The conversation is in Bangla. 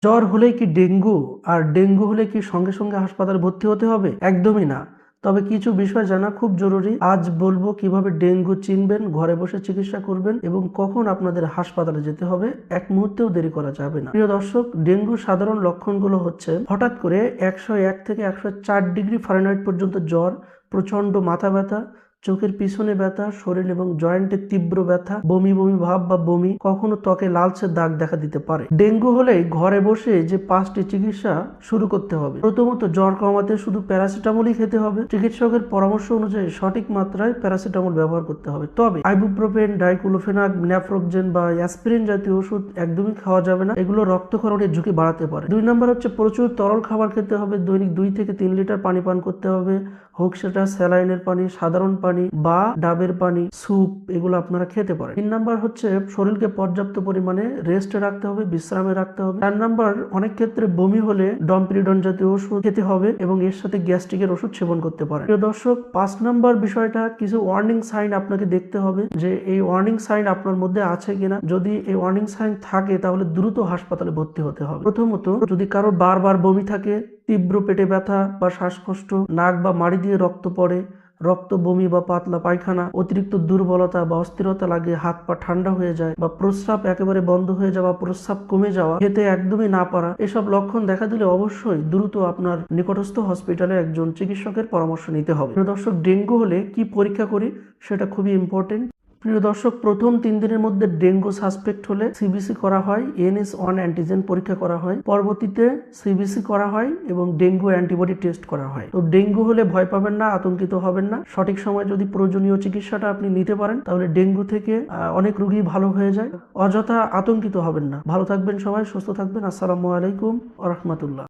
জ্বর হলেই কি ডেঙ্গু আর ডেঙ্গু হলে কি সঙ্গে সঙ্গে হাসপাতালে ভর্তি হতে হবে? একদমই না। তবে কিছু বিষয় জানা খুব জরুরি। আজ বলবো কিভাবে ডেঙ্গু চিনবেন, ঘরে বসে চিকিৎসা করবেন এবং কখন আপনাদের হাসপাতালে যেতে হবে। এক মুহূর্তেও দেরি করা যাবে না। প্রিয় দর্শক, ডেঙ্গুর সাধারণ লক্ষণগুলো হচ্ছে হঠাৎ করে 101 থেকে 104 ডিগ্রি ফারেনহাইট পর্যন্ত জ্বর, প্রচন্ড মাথা ব্যথা, চোখের পিছনে ব্যথা, শরীর এবং জয়েন্টে তীব্র ব্যথা, বমি বমি ভাব বা বমি, কখনো ত্বকে লালচে দাগ দেখা দিতে পারে। ডেঙ্গু হলে ঘরে বসে যে 5টি চিকিৎসা শুরু করতে হবে। প্রথমত, জ্বর কমাতে শুধু প্যারাসিটামলই খেতে হবে। চিকিৎসকের পরামর্শ অনুযায়ী সঠিক মাত্রায় প্যারাসিটামল ব্যবহার করতে হবে। তবে আইবুপ্রোফেন, ডাইক্লোফেনাক, ন্যাফ্রোকজেন বা অ্যাসপিরিন জাতীয় ওষুধ একদমই খাওয়া যাবে না। এগুলো রক্তক্ষরণের ঝুঁকি বাড়াতে পারে। 2 নম্বর হচ্ছে প্রচুর তরল খাবার খেতে হবে। দৈনিক 2 থেকে 3 লিটার পানি পান করতে হবে। হোক সেটা স্যালাইনের পানি, সাধারণ পানি বা ডাবের পানি, স্যুপ, এগুলো আপনারা খেতে পারেন। 3 নাম্বার হচ্ছে শরীরকে পর্যাপ্ত পরিমাণে রেস্টে রাখতে হবে, বিশ্রামে রাখতে হবে। 4 নাম্বার, অনেক ক্ষেত্রে বমি হলে ডমপিরিডন জাতীয় ওষুধ খেতে হবে এবং এর সাথে গ্যাস্ট্রিকের ওষুধ সেবন করতে পারেন। প্রিয় দর্শক, 5 নাম্বার বিষয়টা, কিছু ওয়ার্নিং সাইন আপনাকে দেখতে হবে যে এই ওয়ার্নিং সাইন আপনার মধ্যে আছে কিনা। যদি এই ওয়ার্নিং সাইন থাকে তাহলে দ্রুত হাসপাতালে ভর্তি হতে হবে। প্রথমত, যদি কারো বারবার বমি থাকে, তীব্র পেটে ব্যথা বা শ্বাসকষ্ট, নাক বা মাড়ি দিয়ে রক্ত পড়ে, রক্ত বমি বা পাতলা পায়খানা, অতিরিক্ত দুর্বলতা বা অস্থিরতা লাগে, হাত পা ঠান্ডা হয়ে যায় বা প্রস্রাব একেবারে বন্ধ হয়ে যাওয়া, প্রস্রাব কমে যাওয়া, খেতে একদমই না পারা, এসব লক্ষণ দেখা দিলে অবশ্যই দ্রুত আপনার নিকটস্থ হসপিটালে একজন চিকিৎসকের পরামর্শ নিতে হবে। প্রিয় দর্শক, ডেঙ্গু হলে কি পরীক্ষা করি সেটা খুবই ইম্পর্টেন্ট। প্রিয় দর্শক, প্রথম 3 দিনের মধ্যে ডেঙ্গু সাসপেক্ট হলে সিবিসি করা হয়, NH1 অ্যান্টিজেন পরীক্ষা করা হয়, পরবর্তীতে সিবিসি করা হয় এবং ডেঙ্গু অ্যান্টিবডি টেস্ট করা হয়। তো ডেঙ্গু হলে ভয় পাবেন না, আতঙ্কিত হবেন না। সঠিক সময় যদি প্রয়োজনীয় চিকিৎসাটা আপনি নিতে পারেন তাহলে ডেঙ্গু থেকে অনেক রোগী ভালো হয়ে যায়। অযথা আতঙ্কিত হবেন না। ভালো থাকবেন সবাই, সুস্থ থাকবেন। আসসালামু আলাইকুম ওয়া রাহমাতুল্লাহ।